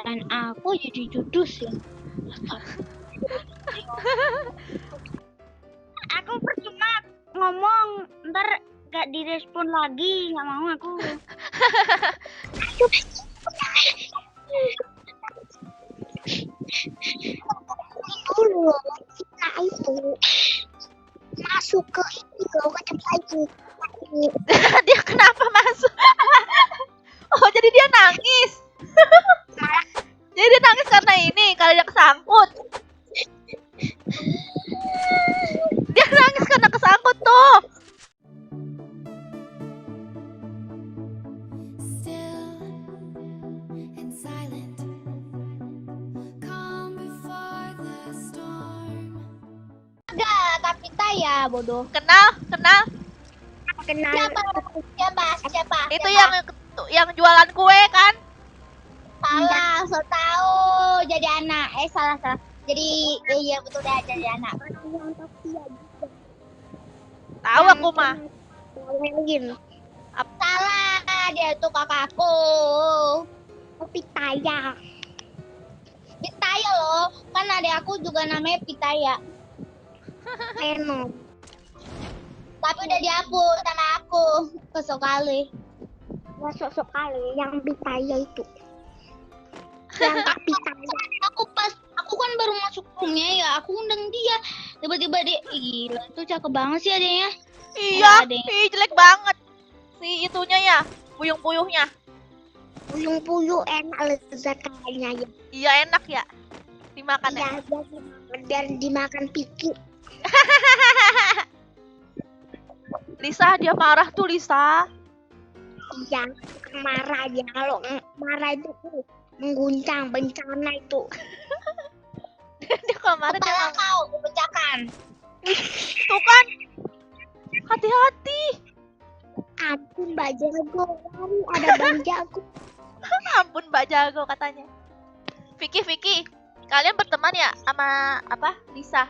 Kirain aku jadi judus ya. Aku percuma ngomong, ntar gak direspon lagi, nggak mau aku. Dulu kita itu masuk ke ini loh, ke tempat itu. Dia kenapa masuk? Oh, jadi dia nangis. Jadi dia nangis karena ini, karena dia kesangkut. Dia nangis karena kesangkut tuh. Enggak, Kapita ya bodoh. Kenal? Kenal. Siapa? Itu yang jualan kue kan? Salah, so tahu jadi anak. Salah. Jadi iya betul dah jadi anak. Tahu aku mah. Salah, dia tuh kakakku. Pitaya. Pitaya loh, kan adik aku juga namanya Pitaya. Eno. Tapi udah dihapus sama aku. Kesok kali. Sok kali yang Pitaya itu. Yang Kak Pitaya. Aku kan baru masuk roomnya ya, aku undang dia. Tiba-tiba dia, gila itu cakep banget sih adanya. Iya, jelek banget. Si itunya ya, puyuh-puyuhnya. Puyuh enak lezat kayaknya ya. Iya enak ya. Dimakan ya. Biar dimakan Piki. Lisa, dia marah tuh Lisa. Iya, marah ya. Kalau marah itu mengguncang bencana itu. Dia kalau marah dia Kepala kau pecahkan. Tuh kan. Hati-hati. Ampun Mbak Jago, ada Bang Jago. Ampun Mbak Jago katanya. Vicky, kalian berteman ya sama apa? Lisa?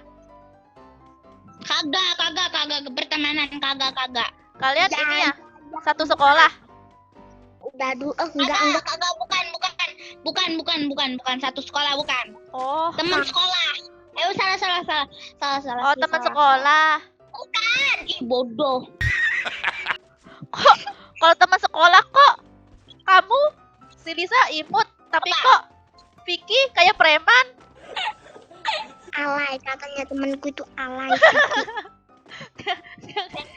Kagak bertemanan, kagak. Kalian ini ya satu sekolah? Udah dulu, enggak, bukan satu sekolah, bukan. Oh, Teman sekolah. Salah. oh teman sekolah. Bukan, ih bodoh. Kok kalau teman sekolah kok kamu si Lisa imut, tapi kok Vicky kayak preman? Alay, katanya temanku itu alay.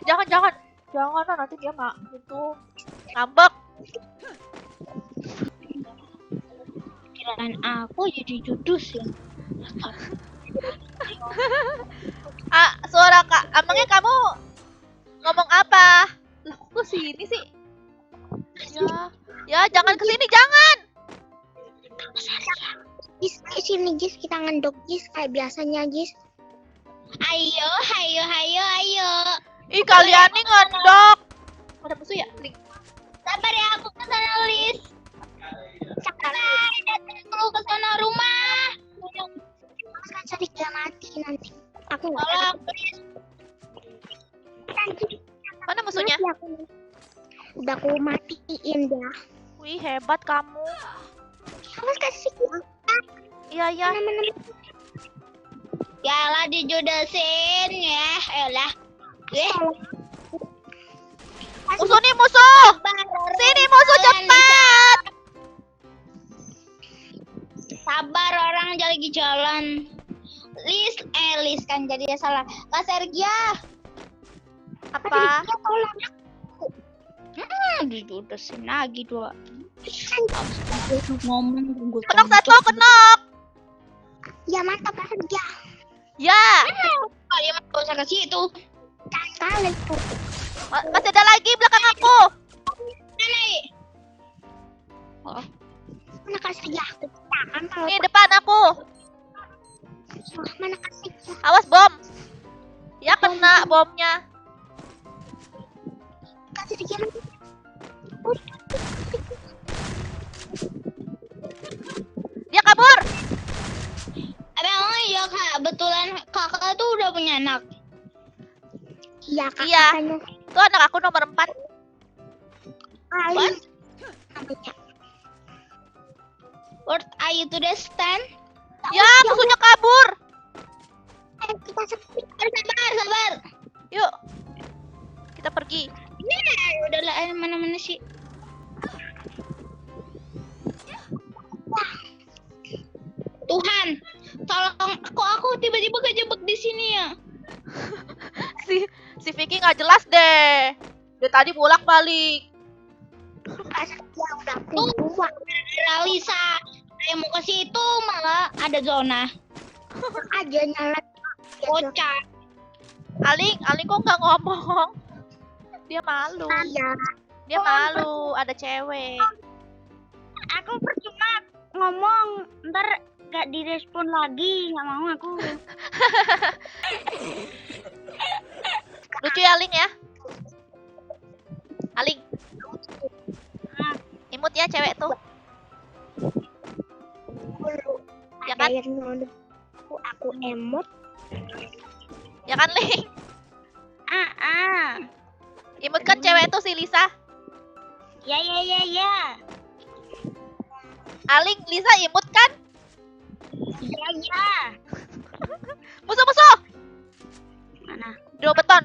Jangan nanti dia itu ngambek. Kirain aku jadi judus ya. Suara Kak, emangnya kamu ngomong apa? Loh, kok sini sih? Ya jangan kesini, jangan. Gis, sini Gis, kita ngendok Gis kayak biasanya Gis. Ayo. Ih, kalian nih ngendok. Ada musuh ya? Sabar ya, aku ke sana Lis. Sabar, datang dulu ke sana rumah. Kan sedikit dia mati nanti. Aku nggak tahu. Mana musuhnya? Udah aku matiin dah. Wih, hebat kamu. Awas kasih Iya. Yalah dijudesin ya, elah. Musuh nih musuh. Sini musuh cepat. Sabar orang lagi jalan. Lis kan jadi salah. Kak Sergia. Apa? Dijudesin lagi dua. Ngomong gue. Kenok satu, kenok. Ya mantap Kak Sergia. Ya. Kalian mau usah ke situ. Kalian tuh. Masih ada lagi belakang aku. Naik. Oh. Mana Kak Sergia? Nih depan aku. Mana Kak Sergia? Awas bom. Ya kena bomnya. Kak Sergia. Dia kabur. Oh iya Kak, betulan kakak tuh udah punya anak. Iya Kak. Iya. Tuh anak aku nomor 4. Ali. Namanya. What are you to the stand? Ya, musuhnya kabur. Kita sabar. Yuk. Kita pergi. Udahlah, mana sih? Tuhan, tolong aku tiba-tiba kejebak di sini ya. Si Vicky nggak jelas deh. Dia tadi bolak-balik. Tuh, Lisa, saya mau ke situ malah ada zona. Aja nyala. Bocah. Aling kok nggak ngomong? Dia malu. Dia malu, ada cewek. Aku percuma ngomong, ntar gak direspon lagi, nggak mau aku. Lucu ya Aling ya? Aling. Imut ya cewek tuh. Ya kan? Aku emot. Ya kan Ling? Imut kan cewek tuh si Lisa. Ya. Aling, Lisa imut kan? Ya. Musuh. Mana? Dua beton.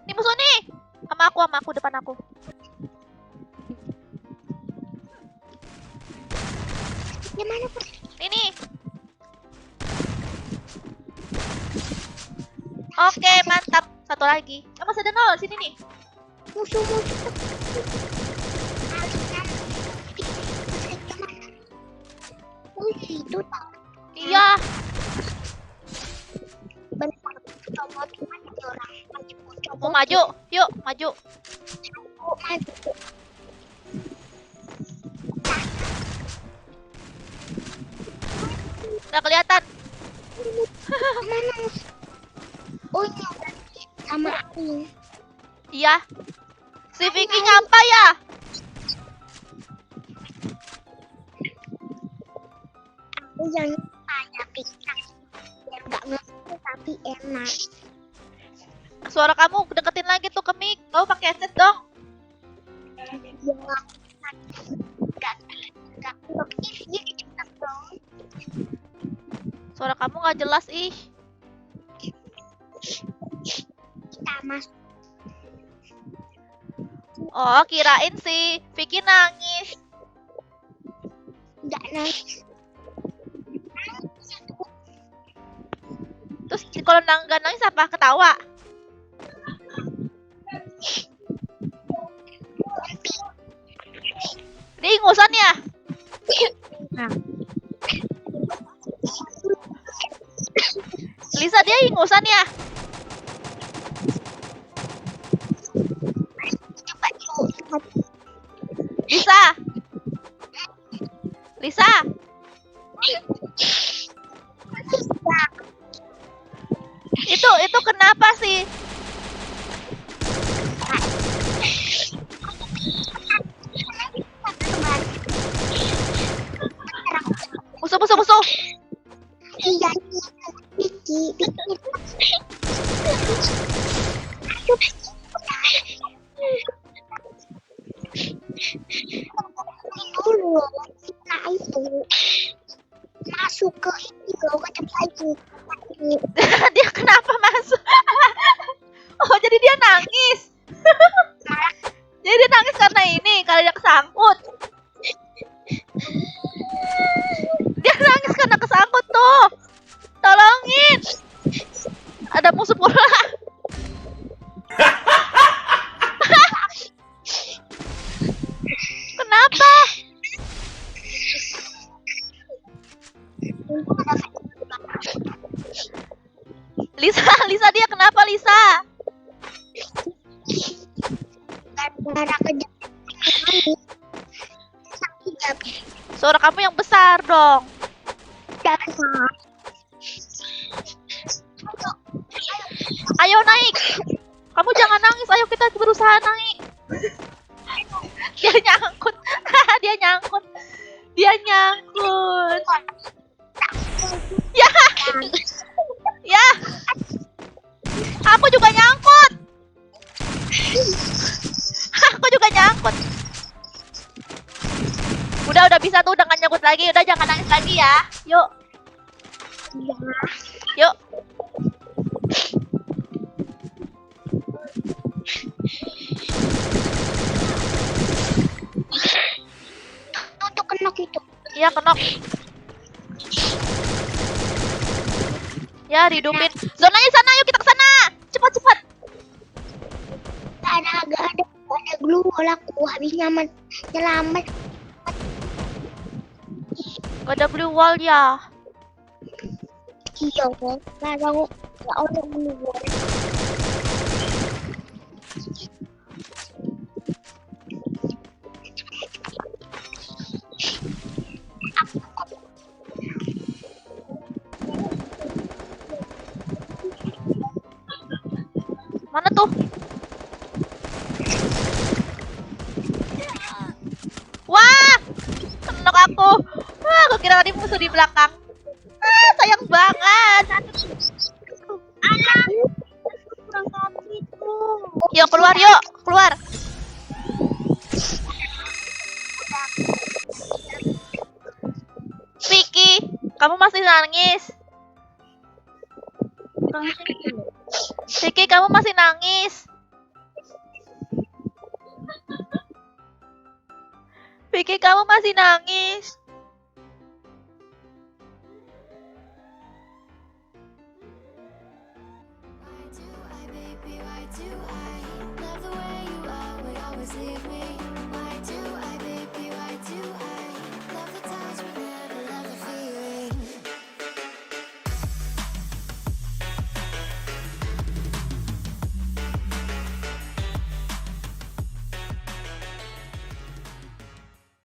Ini musuh nih. Sama aku depan aku. Gimana? Ini. Oke, mantap. Satu lagi. Masih ada 0 sini nih. Musuh. Itu tak. Iya. Bentar. Coba orang. Mau maju. Yuk, maju. Nggak kelihatan. Mana? Oh, ini sama aku. Iya. Si Vicky nyampe ya. Aku yang tanya pisang. Yang nggak ngerti tapi enak. Suara kamu deketin lagi tuh ke mic. Kamu pakai headset dong. Suara kamu nggak jelas ih. Kita mas. Oh, kirain si Vicky nangis. Nggak nangis. Terus kalau nggak nangis apa? Ketawa. Dia ingusan ya? Lisa dia ingusan ya? Lisa. Itu kenapa sih? Musuh. Iya, Vicky. Dulu, kita itu masuk ke ini loh, ke tempat itu. Dia kenapa masuk? Oh, jadi dia nangis. Jadi dia nangis karena ini, karena dia kesangkut. Dia nangis karena kesangkut tuh. Tolongin. Ada musuh pula. Kenapa? Lisa dia kenapa Lisa? Gara-gara kejadian Suara kamu yang besar dong. Ayo naik. Kamu jangan nangis. Ayo kita berusaha naik. Dia nyangkut. Dia nyangkut. Ya. Ya. Aku juga nyangkut. bisa tuh dengan nyebut lagi. Udah jangan nangis lagi ya. Yuk, Iya. yuk. Tuh kena gitu. Iya, kenok. Ya, dihidupin. Zonanya sana, yuk kita ke sana. Cepat, cepat. Gak ada glue aku habis nyaman selamat. Gak ada blue wall ya. Iya, kalau nggak ada glue. Mana tuh? Wah, kenok aku. Wah, aku kira tadi musuh di belakang. Ah, sayang banget. Alah, kurang kami tuh. Yuk keluar, yuk keluar. Vicky, kamu masih nangis? Vicky, kamu masih nangis? Vicky, kamu masih nangis?